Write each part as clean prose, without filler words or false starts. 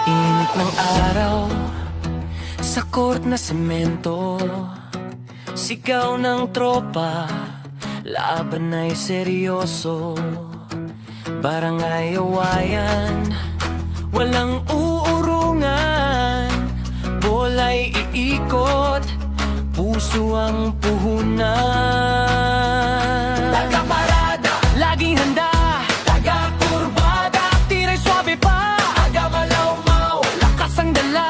Init ng araw sa court na semento, sigaw ng tropa, laban ay seryoso. Barangay awayan, walang uurungan, bola'y iikot, puso ang puhunan. Taga-parada, laging handa, taga-kurbada, tiray swabe pa, taga-malawmaw, lakas ang dala,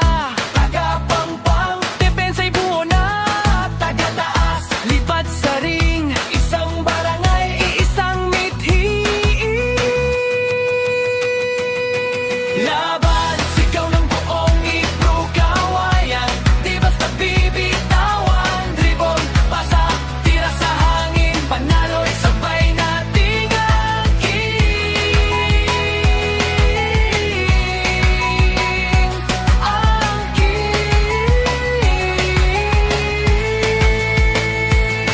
taga-pangpang, depensa'y buo na, taga-taas, lipat sa ring, isang barangay, iisang mithi. Laban, sigaw ng buong Igro kawayan, di basta bibitawan, dribon, pasa, tira sa hangin, panalo'y sabay nating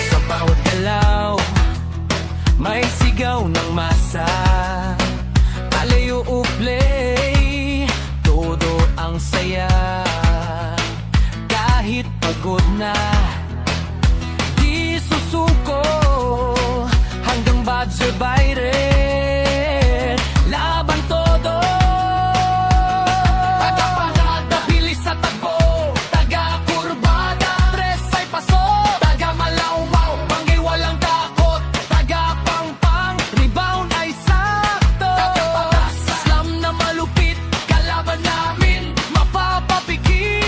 sa bawat galaw, may sigaw ng masa, alayo uplay, todo ang saya. Kahit pagod na, di susuko, hanggang Badger by red, laban todo. Taga-parada, bilis sa tagpo, taga-kurbada, tres ay paso, taga-malawmaw, banggay walang takot, taga-pangpang, rebound ay sakto, taga-patas, slam na malupit, kalaban namin mapapapigil.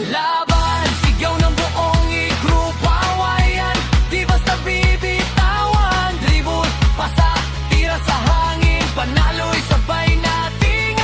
Laban, sigaw ng buong Igro kawayan, di basta bibitawan, dribon, pasa, tira sa hangin, panalo'y sabay nating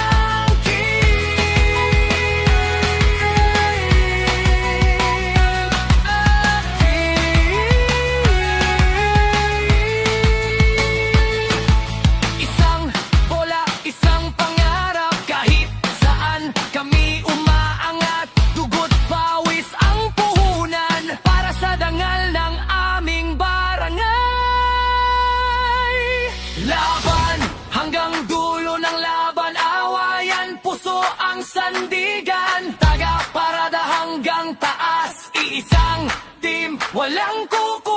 isang bola, isang pangarap, kahit saan kami umaangat, dugot pawis ang puhunan, para sa dangal ng aming barangay. Laban, hanggang dulo ng laban, awayan, puso ang sandigan, taga-parada hanggang taas, iisang team, walang kuku.